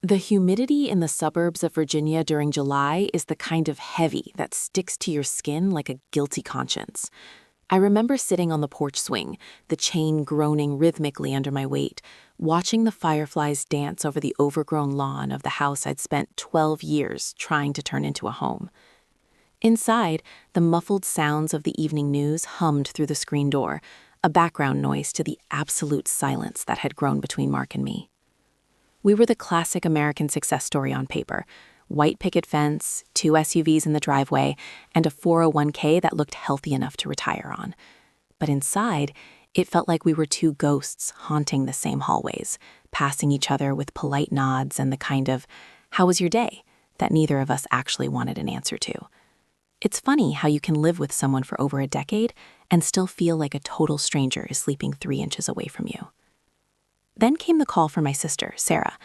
The humidity in the suburbs of Virginia during July is the kind of heavy that sticks to your skin like a guilty conscience. I remember sitting on the porch swing, the chain groaning rhythmically under my weight, watching the fireflies dance over the overgrown lawn of the house I'd spent 12 years trying to turn into a home. Inside, the muffled sounds of the evening news hummed through the screen door, a background noise to the absolute silence that had grown between Mark and me. We were the classic American success story on paper: white picket fence, 2 SUVs in the driveway, and a 401k that looked healthy enough to retire on. But inside, it felt like we were two ghosts haunting the same hallways, passing each other with polite nods and the kind of, "How was your day?" that neither of us actually wanted an answer to. It's funny how you can live with someone for over a decade and still feel like a total stranger is sleeping 3 inches away from you. Then came the call from my sister, Sarah.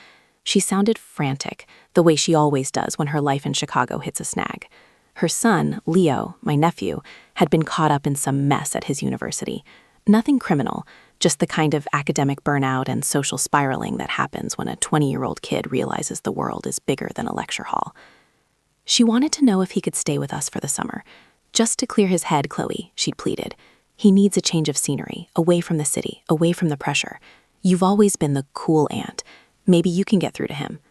She sounded frantic, the way she always does when her life in Chicago hits a snag. Her son, Leo, my nephew, had been caught up in some mess at his university. Nothing criminal, just the kind of academic burnout and social spiraling that happens when a 20-year-old kid realizes the world is bigger than a lecture hall. She wanted to know if he could stay with us for the summer. "Just to clear his head, Chloe," she'd pleaded. "He needs a change of scenery, away from the city, away from the pressure. You've always been the cool aunt. Maybe you can get through to him."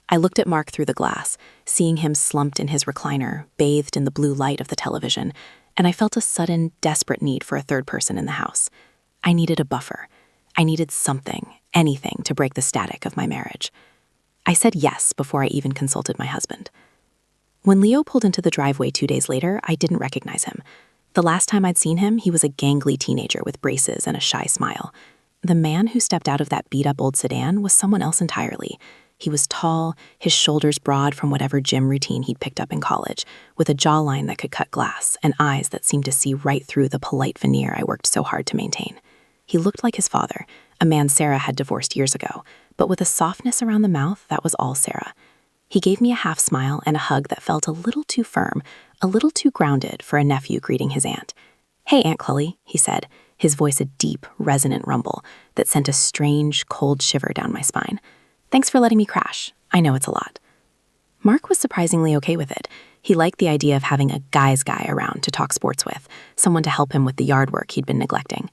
I looked at Mark through the glass, seeing him slumped in his recliner, bathed in the blue light of the television, and I felt a sudden, desperate need for a third person in the house. I needed a buffer. I needed something, anything, to break the static of my marriage. I said yes before I even consulted my husband. When Leo pulled into the driveway 2 days later, I didn't recognize him. The last time I'd seen him, he was a gangly teenager with braces and a shy smile. The man who stepped out of that beat-up old sedan was someone else entirely. He was tall, his shoulders broad from whatever gym routine he'd picked up in college, with a jawline that could cut glass and eyes that seemed to see right through the polite veneer I worked so hard to maintain. He looked like his father, a man Sarah had divorced years ago, but with a softness around the mouth that was all Sarah. He gave me a half smile and a hug that felt a little too firm, a little too grounded for a nephew greeting his aunt. "Hey, Aunt Chloe," he said, his voice a deep, resonant rumble that sent a strange, cold shiver down my spine. "Thanks for letting me crash. I know it's a lot." Mark was surprisingly okay with it. He liked the idea of having a guy's guy around to talk sports with, someone to help him with the yard work he'd been neglecting.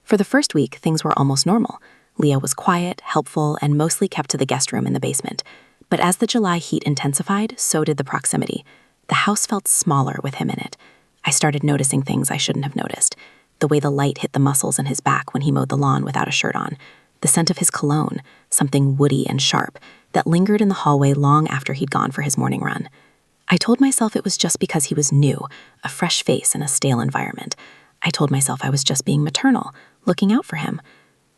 For the first week, things were almost normal. Leo was quiet, helpful, and mostly kept to the guest room in the basement. But as the July heat intensified, so did the proximity. The house felt smaller with him in it. I started noticing things I shouldn't have noticed. The way the light hit the muscles in his back when he mowed the lawn without a shirt on. The scent of his cologne, something woody and sharp, that lingered in the hallway long after he'd gone for his morning run. I told myself it was just because he was new, a fresh face in a stale environment. I told myself I was just being maternal, looking out for him.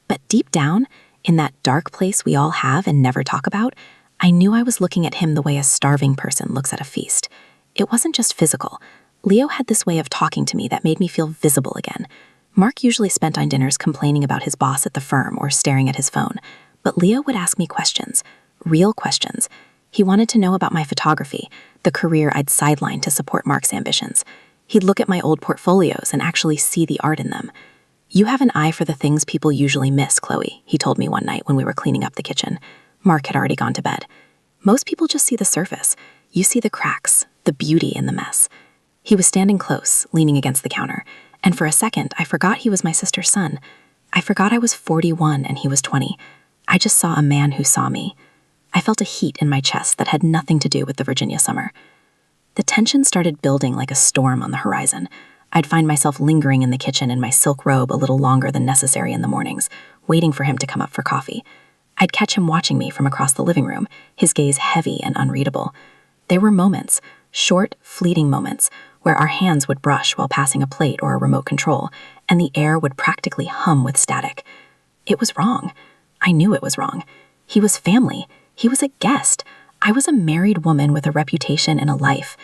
But deep down, in that dark place we all have and never talk about, I knew I was looking at him the way a starving person looks at a feast. It wasn't just physical. Leo had this way of talking to me that made me feel visible again. Mark usually spent on dinners complaining about his boss at the firm or staring at his phone, but Leo would ask me questions, real questions. He wanted to know about my photography, the career I'd sidelined to support Mark's ambitions. He'd look at my old portfolios and actually see the art in them. "You have an eye for the things people usually miss, Chloe," he told me one night when we were cleaning up the kitchen. Mark had already gone to bed. "Most people just see the surface. You see the cracks, the beauty in the mess." He was standing close, leaning against the counter, and for a second, I forgot he was my sister's son. I forgot I was 41 and he was 20. I just saw a man who saw me. I felt a heat in my chest that had nothing to do with the Virginia summer. The tension started building like a storm on the horizon. I'd find myself lingering in the kitchen in my silk robe a little longer than necessary in the mornings, waiting for him to come up for coffee. I'd catch him watching me from across the living room, his gaze heavy and unreadable. There were moments, short, fleeting moments, where our hands would brush while passing a plate or a remote control, and the air would practically hum with static. It was wrong. I knew it was wrong. He was family. He was a guest. I was a married woman with a reputation and a life.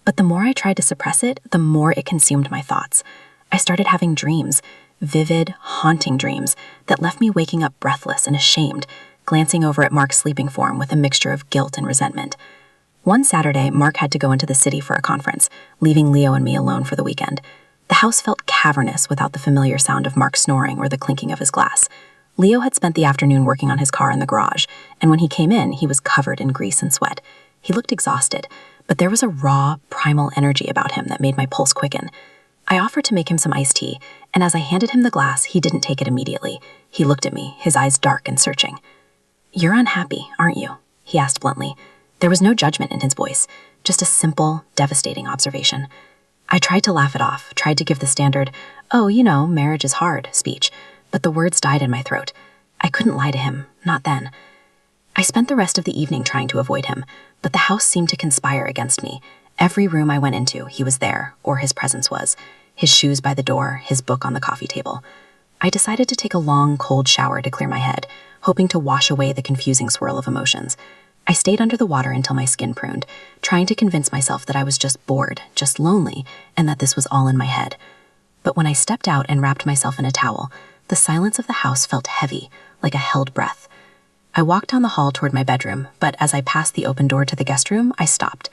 But the more I tried to suppress it, the more it consumed my thoughts. I started having dreams, vivid, haunting dreams that left me waking up breathless and ashamed, glancing over at Mark's sleeping form with a mixture of guilt and resentment. One Saturday, Mark had to go into the city for a conference, leaving Leo and me alone for the weekend. The house felt cavernous without the familiar sound of Mark snoring or the clinking of his glass. Leo had spent the afternoon working on his car in the garage, and when he came in, he was covered in grease and sweat. He looked exhausted, but there was a raw, primal energy about him that made my pulse quicken. I offered to make him some iced tea, and as I handed him the glass, he didn't take it immediately. He looked at me, his eyes dark and searching. "You're unhappy, aren't you?" he asked bluntly. There was no judgment in his voice, just a simple, devastating observation. I tried to laugh it off, tried to give the standard, "Oh, marriage is hard" speech, but the words died in my throat. I couldn't lie to him, not then. I spent the rest of the evening trying to avoid him, but the house seemed to conspire against me. Every room I went into, he was there, or his presence was. His shoes by the door, his book on the coffee table. I decided to take a long, cold shower to clear my head, hoping to wash away the confusing swirl of emotions. I stayed under the water until my skin pruned, trying to convince myself that I was just bored, just lonely, and that this was all in my head. But when I stepped out and wrapped myself in a towel, the silence of the house felt heavy, like a held breath. I walked down the hall toward my bedroom, but as I passed the open door to the guest room, I stopped.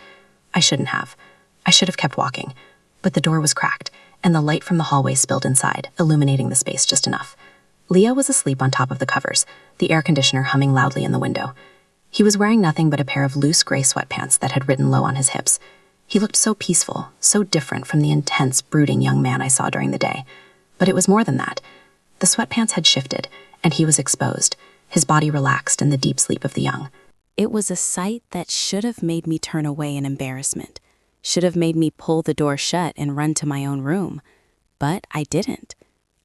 I shouldn't have. I should have kept walking. But the door was cracked, and the light from the hallway spilled inside, illuminating the space just enough. Leo was asleep on top of the covers, the air conditioner humming loudly in the window. He was wearing nothing but a pair of loose gray sweatpants that had ridden low on his hips. He looked so peaceful, so different from the intense, brooding young man I saw during the day. But it was more than that. The sweatpants had shifted, and he was exposed, his body relaxed in the deep sleep of the young. It was a sight that should have made me turn away in embarrassment, should have made me pull the door shut and run to my own room. But I didn't.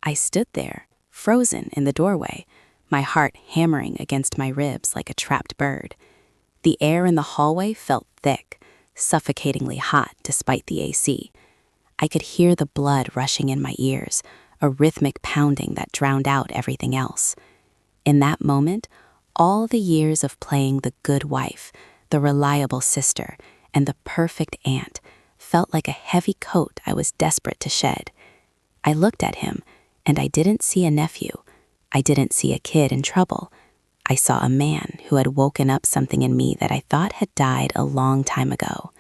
I stood there, frozen in the doorway, my heart hammering against my ribs like a trapped bird. The air in the hallway felt thick, suffocatingly hot despite the AC. I could hear the blood rushing in my ears, a rhythmic pounding that drowned out everything else. In that moment, all the years of playing the good wife, the reliable sister, and the perfect aunt felt like a heavy coat I was desperate to shed. I looked at him, and I didn't see a nephew. I didn't see a kid in trouble. I saw a man who had woken up something in me that I thought had died a long time ago.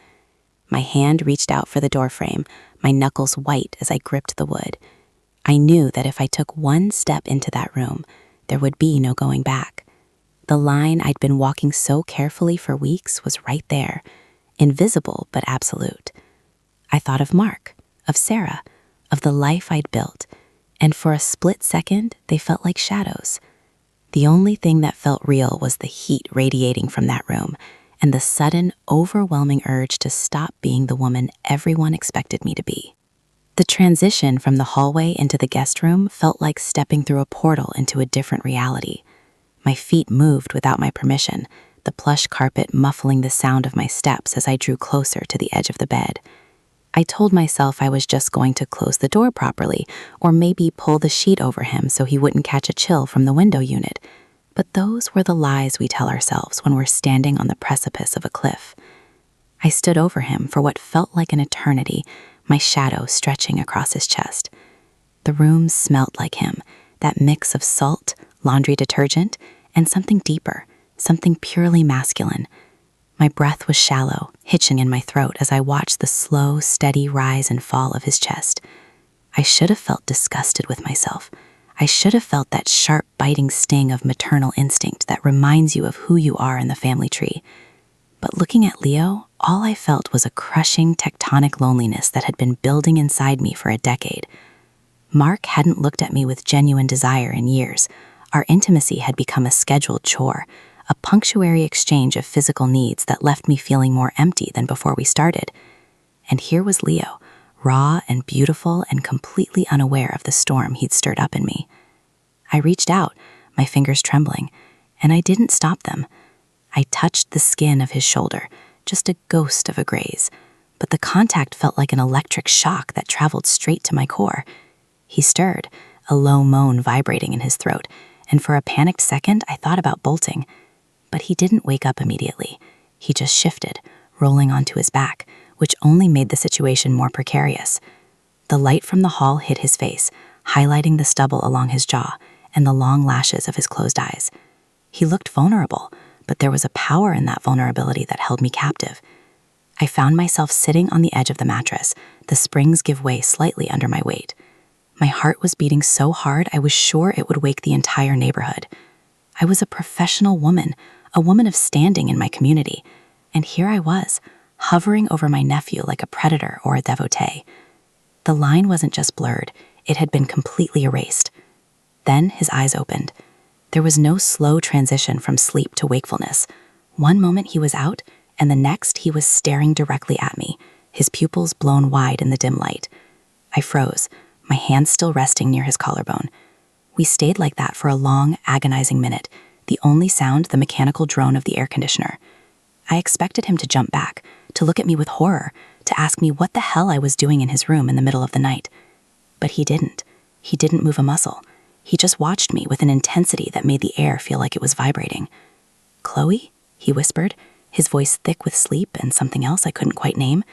My hand reached out for the doorframe, my knuckles white as I gripped the wood. I knew that if I took one step into that room, there would be no going back. The line I'd been walking so carefully for weeks was right there, invisible but absolute. I thought of Mark, of Sarah, of the life I'd built, and for a split second, they felt like shadows. The only thing that felt real was the heat radiating from that room and the sudden, overwhelming urge to stop being the woman everyone expected me to be. The transition from the hallway into the guest room felt like stepping through a portal into a different reality. My feet moved without my permission, the plush carpet muffling the sound of my steps as I drew closer to the edge of the bed. I told myself I was just going to close the door properly, or maybe pull the sheet over him so he wouldn't catch a chill from the window unit. But those were the lies we tell ourselves when we're standing on the precipice of a cliff. I stood over him for what felt like an eternity, my shadow stretching across his chest. The room smelt like him, that mix of salt, laundry detergent, and something deeper, something purely masculine. My breath was shallow, hitching in my throat as I watched the slow, steady rise and fall of his chest. I should have felt disgusted with myself. I should have felt that sharp, biting sting of maternal instinct that reminds you of who you are in the family tree. But looking at Leo, all I felt was a crushing, tectonic loneliness that had been building inside me for a decade. Mark hadn't looked at me with genuine desire in years. Our intimacy had become a scheduled chore, a punctuary exchange of physical needs that left me feeling more empty than before we started. And here was Leo, raw and beautiful and completely unaware of the storm he'd stirred up in me. I reached out, my fingers trembling, and I didn't stop them. I touched the skin of his shoulder, just a ghost of a graze, but the contact felt like an electric shock that traveled straight to my core. He stirred, a low moan vibrating in his throat, and for a panicked second I thought about bolting. But he didn't wake up immediately. He just shifted, rolling onto his back, which only made the situation more precarious. The light from the hall hit his face, highlighting the stubble along his jaw and the long lashes of his closed eyes. He looked vulnerable, but there was a power in that vulnerability that held me captive. I found myself sitting on the edge of the mattress, the springs give way slightly under my weight. My heart was beating so hard I was sure it would wake the entire neighborhood. I was a professional woman, a woman of standing in my community, and here I was, hovering over my nephew like a predator or a devotee. The line wasn't just blurred, it had been completely erased. Then his eyes opened. There was no slow transition from sleep to wakefulness. One moment he was out, and the next he was staring directly at me, his pupils blown wide in the dim light. I froze, my hand still resting near his collarbone. We stayed like that for a long, agonizing minute, the only sound the mechanical drone of the air conditioner. I expected him to jump back, to look at me with horror, to ask me what the hell I was doing in his room in the middle of the night. But he didn't. He didn't move a muscle. He just watched me with an intensity that made the air feel like it was vibrating. "Chloe?" he whispered, his voice thick with sleep and something else I couldn't quite name.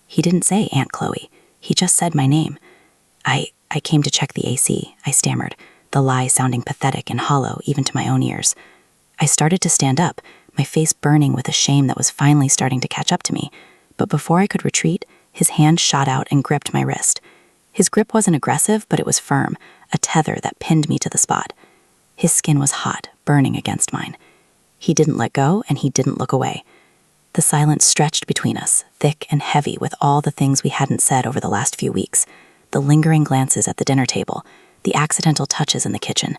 He didn't say Aunt Chloe. He just said my name. I came to check the AC, I stammered, the lie sounding pathetic and hollow even to my own ears. I started to stand up, my face burning with a shame that was finally starting to catch up to me. But before I could retreat, his hand shot out and gripped my wrist. His grip wasn't aggressive, but it was firm, a tether that pinned me to the spot. His skin was hot, burning against mine. He didn't let go, and he didn't look away. The silence stretched between us, thick and heavy with all the things we hadn't said over the last few weeks. The lingering glances at the dinner table, the accidental touches in the kitchen,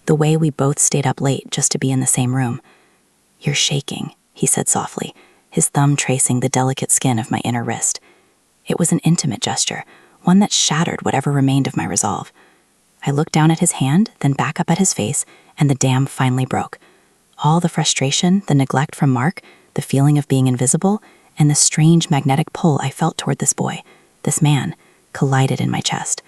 the way we both stayed up late just to be in the same room. "You're shaking," he said softly, his thumb tracing the delicate skin of my inner wrist. It was an intimate gesture, one that shattered whatever remained of my resolve. I looked down at his hand, then back up at his face, and the dam finally broke. All the frustration, the neglect from Mark, the feeling of being invisible, and the strange magnetic pull I felt toward this boy, this man, collided in my chest.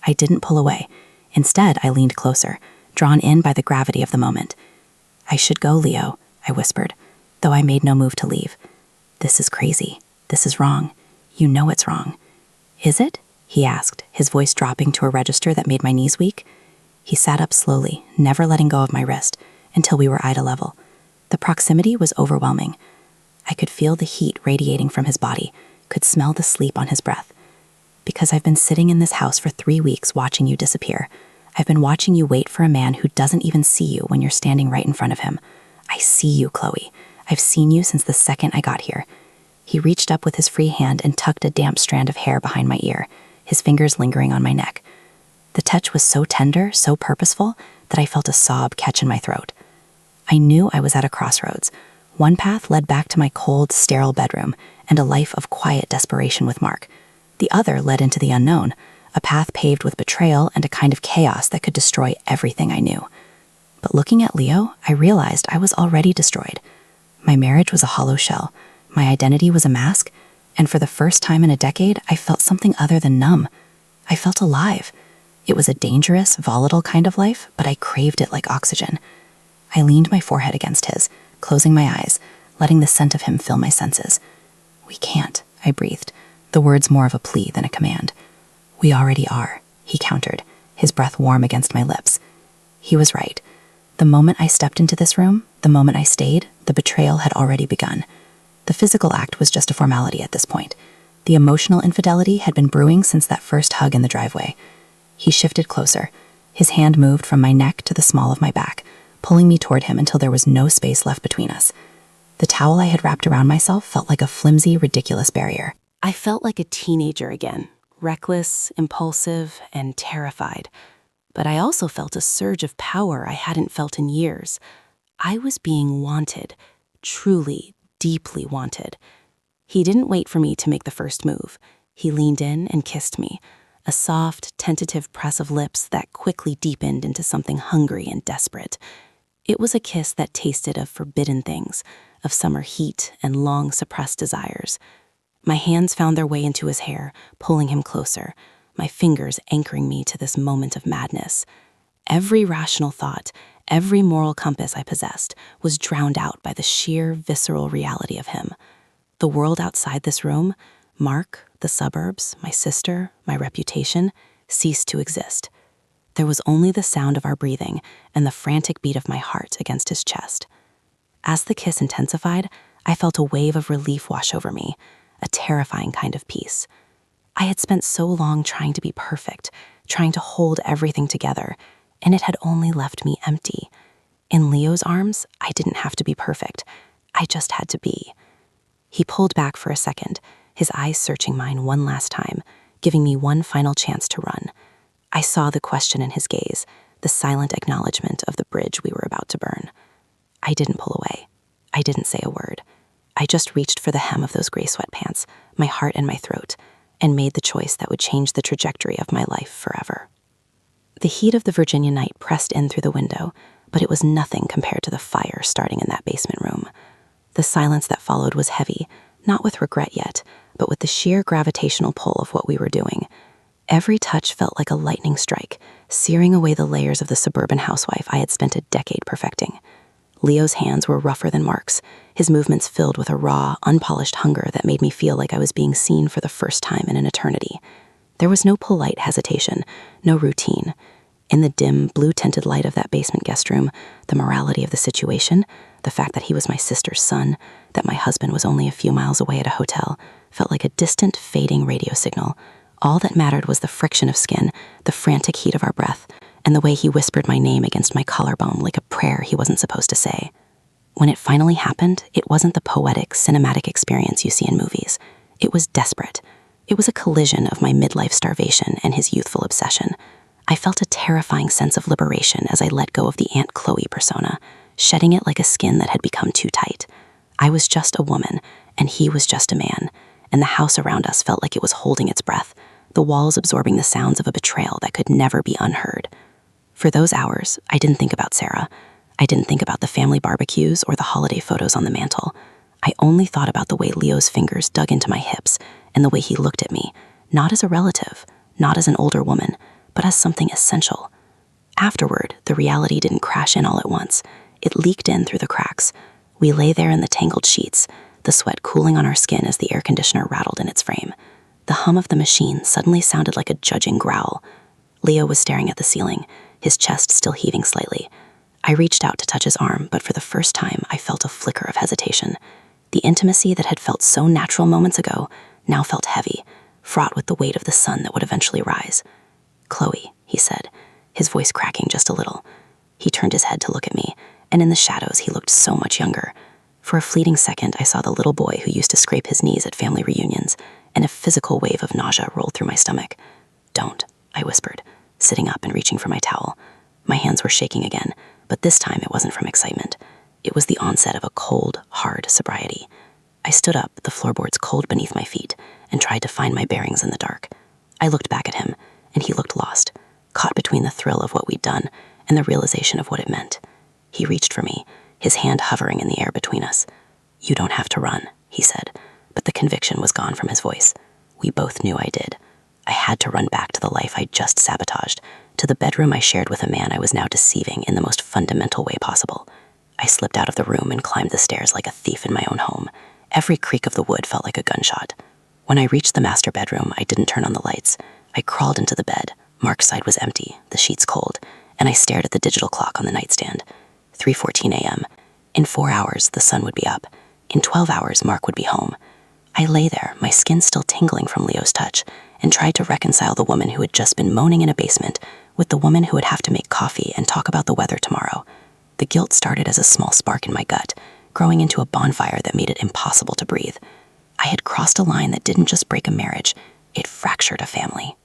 I didn't pull away. Instead, I leaned closer, drawn in by the gravity of the moment. "I should go, Leo," I whispered, though I made no move to leave. "This is crazy. This is wrong. You know it's wrong." "Is it?" he asked, his voice dropping to a register that made my knees weak. He sat up slowly, never letting go of my wrist, until we were eye to level. The proximity was overwhelming. I could feel the heat radiating from his body, could smell the sleep on his breath. "Because I've been sitting in this house for 3 weeks watching you disappear. I've been watching you wait for a man who doesn't even see you when you're standing right in front of him. I see you, Chloe. I've seen you since the second I got here." He reached up with his free hand and tucked a damp strand of hair behind my ear, his fingers lingering on my neck. The touch was so tender, so purposeful, that I felt a sob catch in my throat. I knew I was at a crossroads. One path led back to my cold, sterile bedroom and a life of quiet desperation with Mark. The other led into the unknown, a path paved with betrayal and a kind of chaos that could destroy everything I knew. But looking at Leo, I realized I was already destroyed. My marriage was a hollow shell. My identity was a mask, and for the first time in a decade, I felt something other than numb. I felt alive. It was a dangerous, volatile kind of life, but I craved it like oxygen. I leaned my forehead against his, closing my eyes, letting the scent of him fill my senses. "We can't," I breathed, the words more of a plea than a command. "We already are," he countered, his breath warm against my lips. He was right. The moment I stepped into this room, the moment I stayed, the betrayal had already begun. The physical act was just a formality at this point. The emotional infidelity had been brewing since that first hug in the driveway. He shifted closer. His hand moved from my neck to the small of my back, pulling me toward him until there was no space left between us. The towel I had wrapped around myself felt like a flimsy, ridiculous barrier. I felt like a teenager again, reckless, impulsive, and terrified. But I also felt a surge of power I hadn't felt in years. I was being wanted, truly, deeply wanted. He didn't wait for me to make the first move. He leaned in and kissed me, a soft, tentative press of lips that quickly deepened into something hungry and desperate. It was a kiss that tasted of forbidden things, of summer heat and long suppressed desires. My hands found their way into his hair, pulling him closer, my fingers anchoring me to this moment of madness. Every rational thought, every moral compass I possessed was drowned out by the sheer, visceral reality of him. The world outside this room, Mark, the suburbs, my sister, my reputation, ceased to exist. There was only the sound of our breathing and the frantic beat of my heart against his chest. As the kiss intensified, I felt a wave of relief wash over me, a terrifying kind of peace. I had spent so long trying to be perfect, trying to hold everything together, and it had only left me empty. In Leo's arms, I didn't have to be perfect. I just had to be. He pulled back for a second, his eyes searching mine one last time, giving me one final chance to run. I saw the question in his gaze, the silent acknowledgement of the bridge we were about to burn. I didn't pull away. I didn't say a word. I just reached for the hem of those gray sweatpants, my heart in my throat, and made the choice that would change the trajectory of my life forever. The heat of the Virginia night pressed in through the window, but it was nothing compared to the fire starting in that basement room. The silence that followed was heavy, not with regret yet, but with the sheer gravitational pull of what we were doing. Every touch felt like a lightning strike, searing away the layers of the suburban housewife I had spent a decade perfecting. Leo's hands were rougher than Mark's, his movements filled with a raw, unpolished hunger that made me feel like I was being seen for the first time in an eternity. There was no polite hesitation, no routine. In the dim, blue-tinted light of that basement guest room, the morality of the situation, the fact that he was my sister's son, that my husband was only a few miles away at a hotel, felt like a distant, fading radio signal. All that mattered was the friction of skin, the frantic heat of our breath, and the way he whispered my name against my collarbone like a prayer he wasn't supposed to say. When it finally happened, it wasn't the poetic, cinematic experience you see in movies. It was desperate. It was a collision of my midlife starvation and his youthful obsession. I felt a terrifying sense of liberation as I let go of the Aunt Chloe persona, shedding it like a skin that had become too tight. I was just a woman, and he was just a man, and the house around us felt like it was holding its breath, the walls absorbing the sounds of a betrayal that could never be unheard. For those hours, I didn't think about Sarah. I didn't think about the family barbecues or the holiday photos on the mantle. I only thought about the way Leo's fingers dug into my hips and the way he looked at me, not as a relative, not as an older woman, but as something essential. Afterward, the reality didn't crash in all at once. It leaked in through the cracks. We lay there in the tangled sheets, the sweat cooling on our skin as the air conditioner rattled in its frame. The hum of the machine suddenly sounded like a judging growl. Leo was staring at the ceiling, his chest still heaving slightly. I reached out to touch his arm, but for the first time, I felt a flicker of hesitation. The intimacy that had felt so natural moments ago now felt heavy, fraught with the weight of the sun that would eventually rise. "Chloe," he said, his voice cracking just a little. He turned his head to look at me, and in the shadows he looked so much younger. For a fleeting second, I saw the little boy who used to scrape his knees at family reunions, and a physical wave of nausea rolled through my stomach. "Don't," I whispered, sitting up and reaching for my towel. My hands were shaking again, but this time it wasn't from excitement. It was the onset of a cold, hard sobriety. I stood up, the floorboards cold beneath my feet, and tried to find my bearings in the dark. I looked back at him, and he looked lost, caught between the thrill of what we'd done and the realization of what it meant. He reached for me, his hand hovering in the air between us. "You don't have to run," he said, but the conviction was gone from his voice. We both knew I did. I had to run back to the life I'd just sabotaged, to the bedroom I shared with a man I was now deceiving in the most fundamental way possible. I slipped out of the room and climbed the stairs like a thief in my own home. Every creak of the wood felt like a gunshot. When I reached the master bedroom, I didn't turn on the lights. I crawled into the bed. Mark's side was empty, the sheets cold, and I stared at the digital clock on the nightstand. 3:14 a.m. In 4 hours, the sun would be up. In 12 hours, Mark would be home. I lay there, my skin still tingling from Leo's touch, and tried to reconcile the woman who had just been moaning in a basement with the woman who would have to make coffee and talk about the weather tomorrow. The guilt started as a small spark in my gut, growing into a bonfire that made it impossible to breathe. I had crossed a line that didn't just break a marriage, it fractured a family.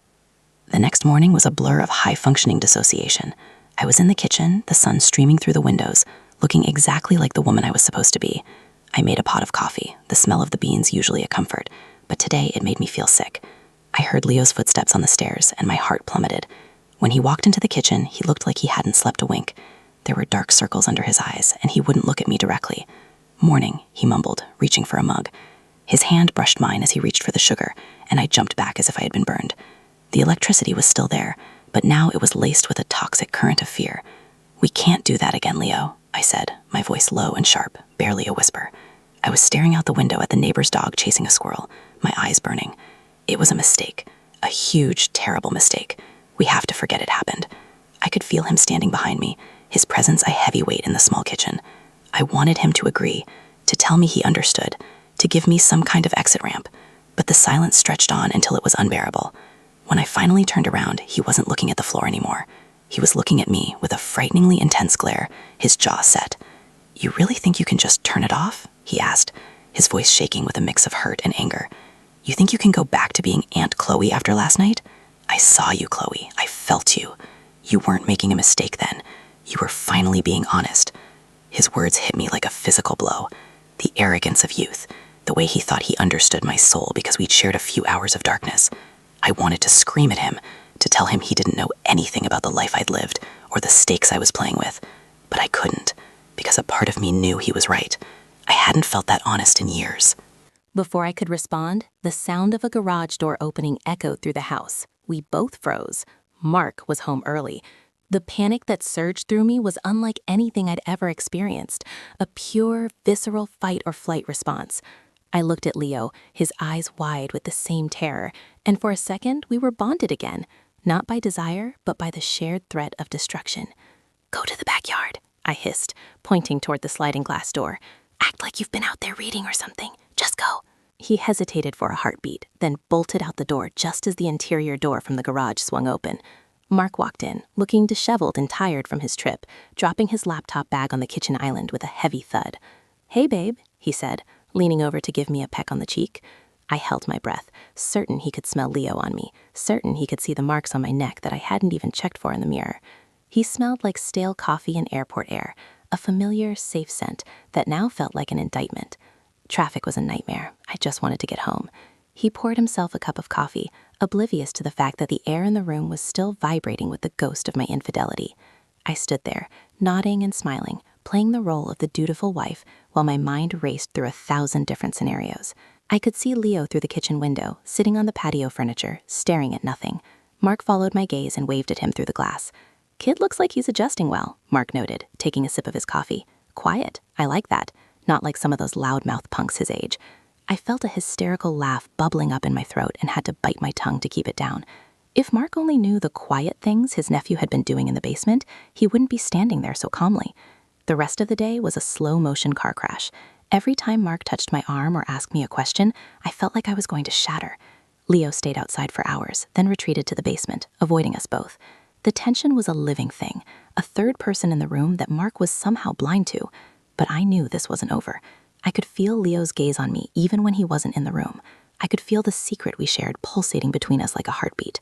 The next morning was a blur of high-functioning dissociation. I was in the kitchen, the sun streaming through the windows, looking exactly like the woman I was supposed to be. I made a pot of coffee, the smell of the beans usually a comfort, but today it made me feel sick. I heard Leo's footsteps on the stairs, and my heart plummeted. When he walked into the kitchen, he looked like he hadn't slept a wink. There were dark circles under his eyes, and he wouldn't look at me directly. "Morning," he mumbled, reaching for a mug. His hand brushed mine as he reached for the sugar, and I jumped back as if I had been burned. The electricity was still there, but now it was laced with a toxic current of fear. "We can't do that again, Leo," I said, my voice low and sharp, barely a whisper. I was staring out the window at the neighbor's dog chasing a squirrel, my eyes burning. It was a mistake, a huge, terrible mistake. We have to forget it happened. I could feel him standing behind me, his presence a heavy weight in the small kitchen. I wanted him to agree, to tell me he understood, to give me some kind of exit ramp. But the silence stretched on until it was unbearable. When I finally turned around, he wasn't looking at the floor anymore. He was looking at me with a frighteningly intense glare, his jaw set. "You really think you can just turn it off?" he asked, his voice shaking with a mix of hurt and anger. "You think you can go back to being Aunt Chloe after last night? I saw you, Chloe. I felt you. You weren't making a mistake then. You were finally being honest." His words hit me like a physical blow. The arrogance of youth, the way he thought he understood my soul because we'd shared a few hours of darkness. I wanted to scream at him, to tell him he didn't know anything about the life I'd lived or the stakes I was playing with. But I couldn't, because a part of me knew he was right. I hadn't felt that honest in years. Before I could respond, the sound of a garage door opening echoed through the house. We both froze. Mark was home early. The panic that surged through me was unlike anything I'd ever experienced, a pure, visceral fight or flight response. I looked at Leo, his eyes wide with the same terror, and for a second we were bonded again, not by desire, but by the shared threat of destruction. "Go to the backyard," I hissed, pointing toward the sliding glass door. "Act like you've been out there reading or something. Just go." He hesitated for a heartbeat, then bolted out the door just as the interior door from the garage swung open. Mark walked in, looking disheveled and tired from his trip, dropping his laptop bag on the kitchen island with a heavy thud. "Hey, babe," he said, leaning over to give me a peck on the cheek. I held my breath, certain he could smell Leo on me, certain he could see the marks on my neck that I hadn't even checked for in the mirror. He smelled like stale coffee and airport air, a familiar, safe scent that now felt like an indictment. Traffic was a nightmare. I just wanted to get home. He poured himself a cup of coffee, oblivious to the fact that the air in the room was still vibrating with the ghost of my infidelity. I stood there, nodding and smiling, playing the role of the dutiful wife while my mind raced through 1,000 different scenarios. I could see Leo through the kitchen window, sitting on the patio furniture, staring at nothing. Mark followed my gaze and waved at him through the glass. "Kid looks like he's adjusting well," Mark noted, taking a sip of his coffee. "Quiet. I like that. Not like some of those loudmouth punks his age." I felt a hysterical laugh bubbling up in my throat and had to bite my tongue to keep it down. If Mark only knew the quiet things his nephew had been doing in the basement, he wouldn't be standing there so calmly. The rest of the day was a slow-motion car crash. Every time Mark touched my arm or asked me a question, I felt like I was going to shatter. Leo stayed outside for hours, then retreated to the basement, avoiding us both. The tension was a living thing, a third person in the room that Mark was somehow blind to. But I knew this wasn't over. I could feel Leo's gaze on me even when he wasn't in the room. I could feel the secret we shared pulsating between us like a heartbeat.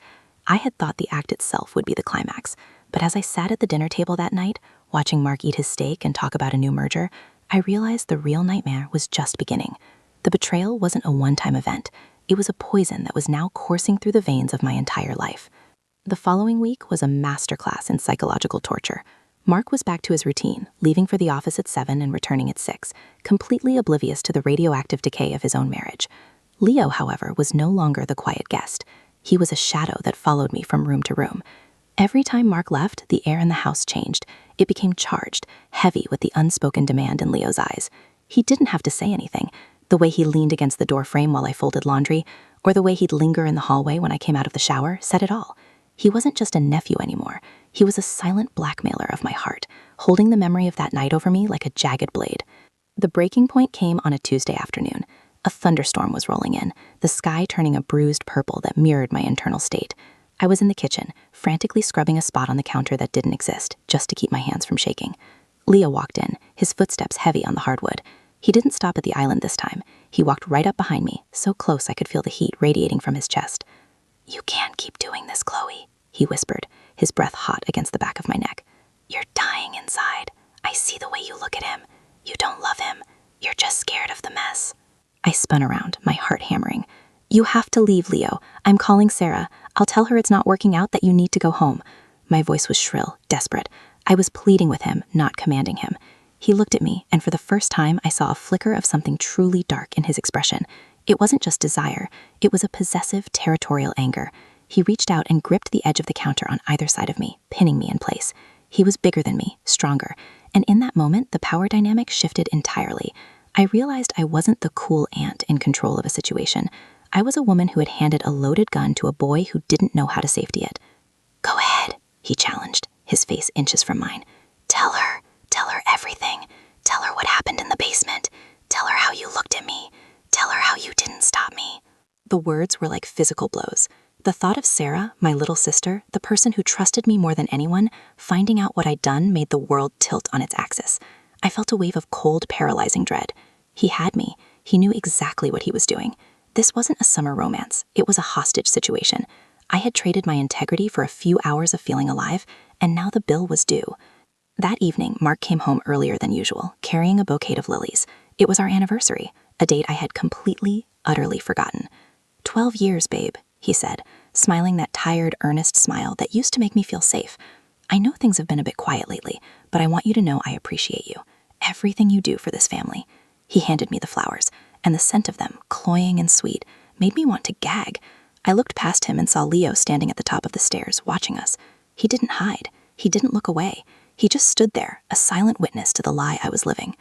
I had thought the act itself would be the climax, but as I sat at the dinner table that night, watching Mark eat his steak and talk about a new merger, I realized the real nightmare was just beginning. The betrayal wasn't a one-time event. It was a poison that was now coursing through the veins of my entire life. The following week was a masterclass in psychological torture. Mark was back to his routine, leaving for the office at 7 and returning at 6, completely oblivious to the radioactive decay of his own marriage. Leo, however, was no longer the quiet guest. He was a shadow that followed me from room to room. Every time Mark left, the air in the house changed. It became charged, heavy with the unspoken demand in Leo's eyes. He didn't have to say anything. The way he leaned against the doorframe while I folded laundry, or the way he'd linger in the hallway when I came out of the shower, said it all. He wasn't just a nephew anymore. He was a silent blackmailer of my heart, holding the memory of that night over me like a jagged blade. The breaking point came on a Tuesday afternoon. A thunderstorm was rolling in, the sky turning a bruised purple that mirrored my internal state. I was in the kitchen, frantically scrubbing a spot on the counter that didn't exist, just to keep my hands from shaking. Leo walked in, his footsteps heavy on the hardwood. He didn't stop at the island this time. He walked right up behind me, so close I could feel the heat radiating from his chest. "You can't keep doing this, Chloe," he whispered, his breath hot against the back of my neck. "You're dying inside. I see the way you look at him. You don't love him. You're just scared of the mess." I spun around, my heart hammering. "You have to leave, Leo. I'm calling Sarah. I'll tell her it's not working out, that you need to go home." My voice was shrill, desperate. I was pleading with him, not commanding him. He looked at me, and for the first time, I saw a flicker of something truly dark in his expression. It wasn't just desire. It was a possessive, territorial anger. He reached out and gripped the edge of the counter on either side of me, pinning me in place. He was bigger than me, stronger, and in that moment, the power dynamic shifted entirely. I realized I wasn't the cool aunt in control of a situation. I was a woman who had handed a loaded gun to a boy who didn't know how to safety it. "Go ahead," he challenged, his face inches from mine. Tell her everything. Tell her what happened in the basement. Tell her how you looked at me. Tell her how you didn't stop me." The words were like physical blows. The thought of Sarah, my little sister, the person who trusted me more than anyone, finding out what I'd done made the world tilt on its axis. I felt a wave of cold, paralyzing dread. He had me. He knew exactly what he was doing. This wasn't a summer romance. It was a hostage situation. I had traded my integrity for a few hours of feeling alive, and now the bill was due. That evening, Mark came home earlier than usual, carrying a bouquet of lilies. It was our anniversary, a date I had completely, utterly forgotten. 12 years, babe, he said, smiling that tired, earnest smile that used to make me feel safe. I know things have been a bit quiet lately, but I want you to know I appreciate you. Everything you do for this family. He handed me the flowers, and the scent of them, cloying and sweet, made me want to gag. I looked past him and saw Leo standing at the top of the stairs, watching us. He didn't hide. He didn't look away. He just stood there, a silent witness to the lie I was living.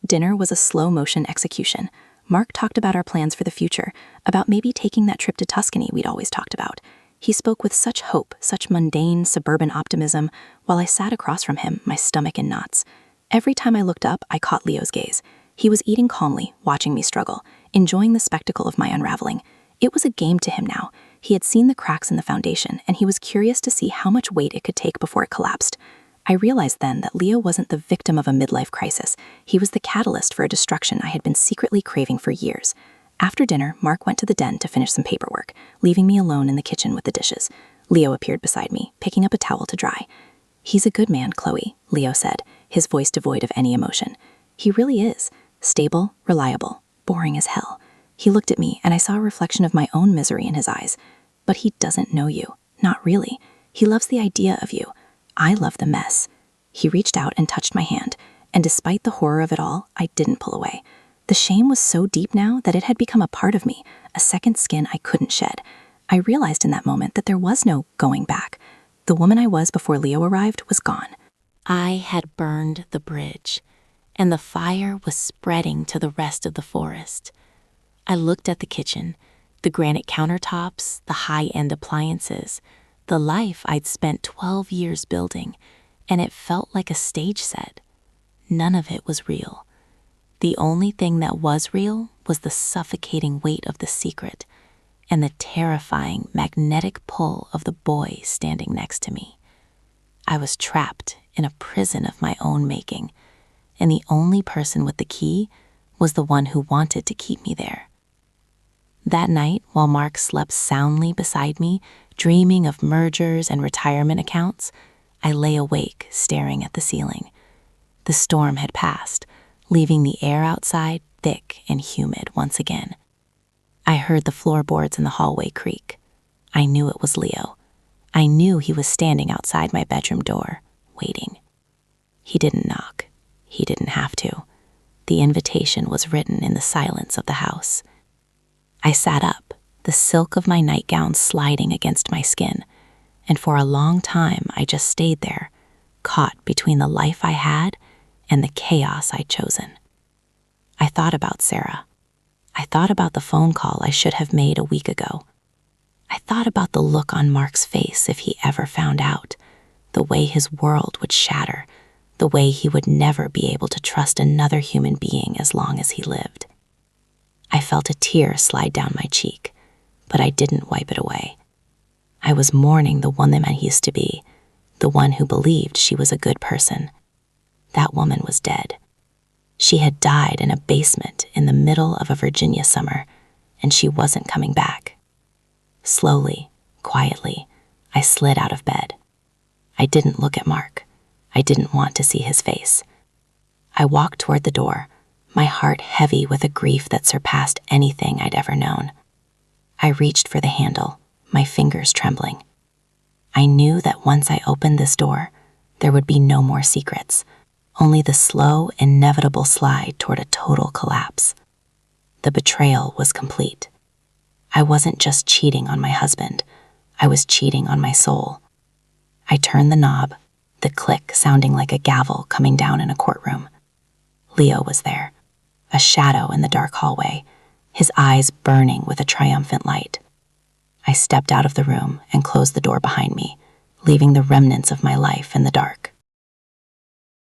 Dinner was a slow-motion execution. Mark talked about our plans for the future, about maybe taking that trip to Tuscany we'd always talked about. He spoke with such hope, such mundane, suburban optimism, while I sat across from him, my stomach in knots. Every time I looked up, I caught Leo's gaze. He was eating calmly, watching me struggle, enjoying the spectacle of my unraveling. It was a game to him now. He had seen the cracks in the foundation, and he was curious to see how much weight it could take before it collapsed. I realized then that Leo wasn't the victim of a midlife crisis. He was the catalyst for a destruction I had been secretly craving for years. After dinner, Mark went to the den to finish some paperwork, leaving me alone in the kitchen with the dishes. Leo appeared beside me, picking up a towel to dry. "He's a good man, Chloe," Leo said, his voice devoid of any emotion. "He really is. Stable, reliable, boring as hell." He looked at me, and I saw a reflection of my own misery in his eyes. "But he doesn't know you. Not really. He loves the idea of you. I love the mess." He reached out and touched my hand, and despite the horror of it all, I didn't pull away. The shame was so deep now that it had become a part of me, a second skin I couldn't shed. I realized in that moment that there was no going back. The woman I was before Leo arrived was gone. I had burned the bridge, and the fire was spreading to the rest of the forest. I looked at the kitchen, the granite countertops, the high-end appliances, the life I'd spent 12 years building, and it felt like a stage set. None of it was real. The only thing that was real was the suffocating weight of the secret and the terrifying magnetic pull of the boy standing next to me. I was trapped in a prison of my own making, and the only person with the key was the one who wanted to keep me there. That night, while Mark slept soundly beside me, dreaming of mergers and retirement accounts, I lay awake, staring at the ceiling. The storm had passed, leaving the air outside thick and humid once again. I heard the floorboards in the hallway creak. I knew it was Leo. I knew he was standing outside my bedroom door, waiting. He didn't knock. He didn't have to. The invitation was written in the silence of the house. I sat up, the silk of my nightgown sliding against my skin, and for a long time I just stayed there, caught between the life I had and the chaos I'd chosen. I thought about Sarah. I thought about the phone call I should have made a week ago. I thought about the look on Mark's face if he ever found out, the way his world would shatter, the way he would never be able to trust another human being as long as he lived. I felt a tear slide down my cheek, but I didn't wipe it away. I was mourning the woman I used to be, the one who believed she was a good person. That woman was dead. She had died in a basement in the middle of a Virginia summer, and she wasn't coming back. Slowly, quietly, I slid out of bed. I didn't look at Mark. I didn't want to see his face. I walked toward the door, my heart heavy with a grief that surpassed anything I'd ever known. I reached for the handle, my fingers trembling. I knew that once I opened this door, there would be no more secrets, only the slow, inevitable slide toward a total collapse. The betrayal was complete. I wasn't just cheating on my husband, I was cheating on my soul. I turned the knob, the click sounding like a gavel coming down in a courtroom. Leo was there, a shadow in the dark hallway, his eyes burning with a triumphant light. I stepped out of the room and closed the door behind me, leaving the remnants of my life in the dark.